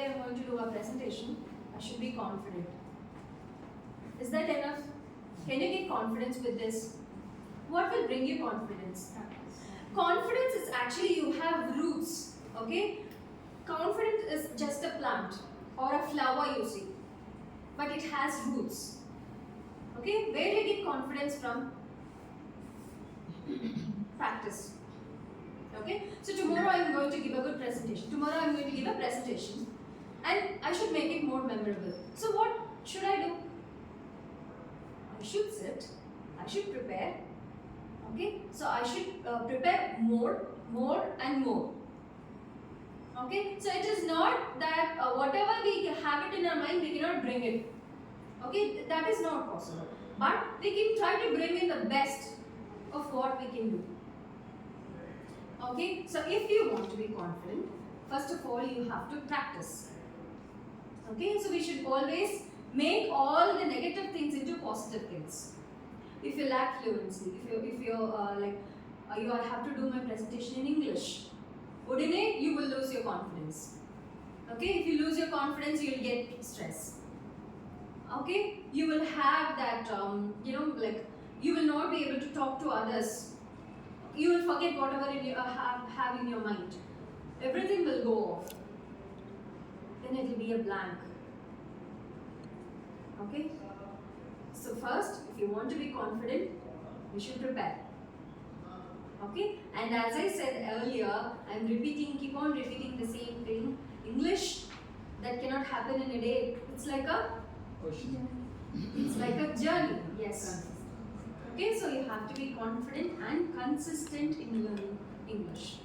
today I'm going to do a presentation, I should be confident. Is that enough? Can you get confidence with this? What will bring you confidence? Confidence is actually you have roots, okay? Confidence is just a plant or a flower you see, but it has roots. Okay, where do you get confidence from? Practice. Okay, so tomorrow I am going to give a good presentation. Tomorrow I am going to give a presentation and I should make it more memorable. So what should I do? I should sit, I should prepare. Okay, so I should prepare more and more. Okay, so it is not that whatever we have it in our mind, we cannot bring it. Okay, that is not possible. But we can try to bring in the best of what we can do. Okay, so if you want to be confident, first of all you have to practice. Okay, so we should always make all the negative things into positive things. If you lack fluency, if you you have to do my presentation in English, Udine, you will lose your confidence. Okay, if you lose your confidence, you will get stress. Okay, you will have that, you will not be able to talk to others. You will forget whatever you have in your mind. Everything will go off. Then it will be a blank. Okay? So first, if you want to be confident, you should prepare. Okay? And as I said earlier, I am keep on repeating the same thing. English, that cannot happen in a day. It's like a journey. Yes. Okay, so you have to be confident and consistent in learning English.